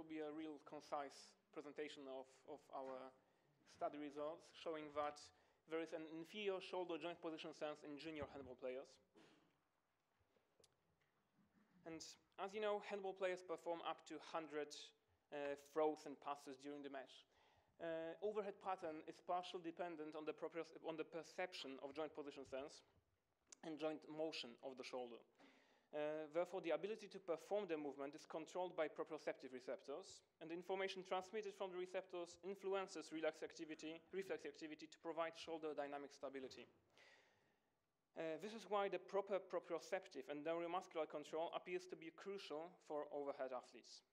be a real concise presentation of our study results, showing that there is an inferior shoulder joint position sense in junior handball players. And as you know, handball players perform up to 100 throws and passes during the match. Overhead pattern is partially dependent on the perception of joint position sense and joint motion of the shoulder. Therefore, the ability to perform the movement is controlled by proprioceptive receptors, and the information transmitted from the receptors influences reflex activity to provide shoulder dynamic stability. This is why the proper proprioceptive and neuromuscular control appears to be crucial for overhead athletes.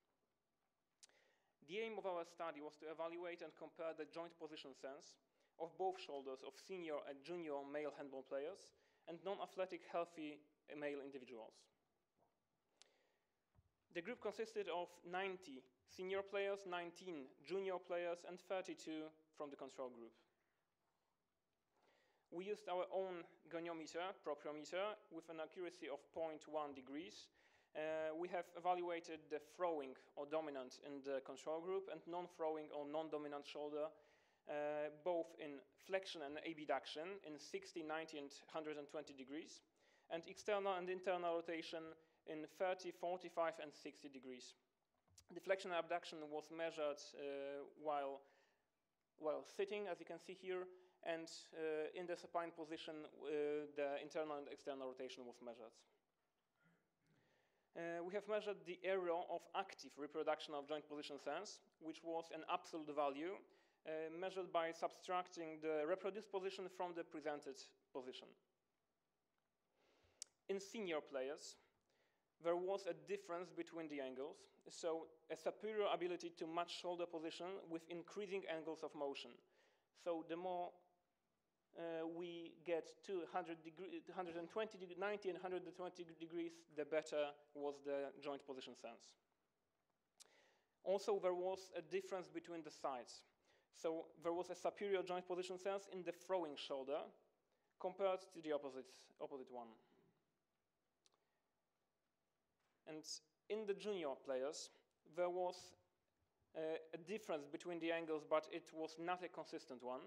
The aim of our study was to evaluate and compare the joint position sense of both shoulders of senior and junior male handball players and non-athletic healthy male individuals. The group consisted of 90 senior players, 19 junior players, and 32 from the control group. We used our own goniometer, propriometer, with an accuracy of 0.1 degrees. We have evaluated the throwing or dominant in the control group and non-throwing or non-dominant shoulder, both in flexion and abduction in 60, 90, and 120 degrees, and external and internal rotation in 30, 45, and 60 degrees. The flexion and abduction was measured while sitting, as you can see here, and in the supine position, the internal and external rotation was measured. We have measured the area of active reproduction of joint position sense, which was an absolute value, measured by subtracting the reproduced position from the presented position. In senior players, there was a difference between the angles, so a superior ability to match shoulder position with increasing angles of motion. So the more we get to 120, 90, and 120 degrees, the better was the joint position sense. Also, there was a difference between the sides. So there was a superior joint position sense in the throwing shoulder compared to the opposite one. And in the junior players, there was a difference between the angles, but it was not a consistent one.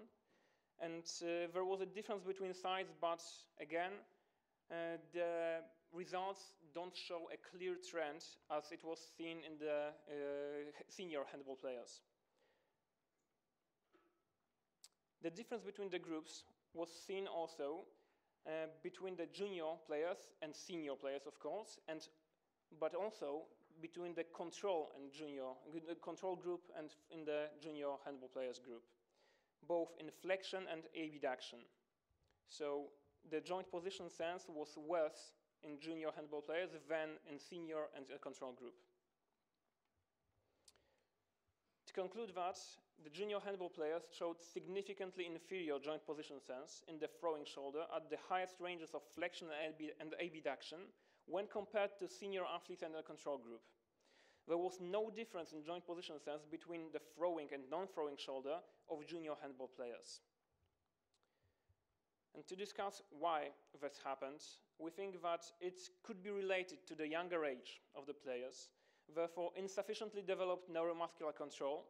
And there was a difference between sides, but again, the results don't show a clear trend as it was seen in the senior handball players. The difference between the groups was seen also between the junior players and senior players, of course, but also between the control group and in the junior handball players group, both in flexion and abduction. So the joint position sense was worse in junior handball players than in senior and control group. To conclude that, the junior handball players showed significantly inferior joint position sense in the throwing shoulder at the highest ranges of flexion and abduction when compared to senior athletes and the control group. There was no difference in joint position sense between the throwing and non-throwing shoulder of junior handball players. And to discuss why this happened, we think that it could be related to the younger age of the players, therefore insufficiently developed neuromuscular control,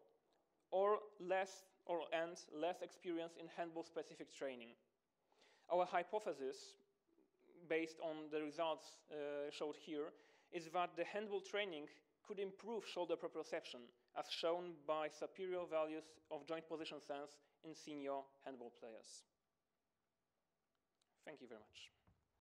or less experience in handball-specific training. Our hypothesis, based on the results showed here, is that the handball training could improve shoulder proprioception, as shown by superior values of joint position sense in senior handball players. Thank you very much.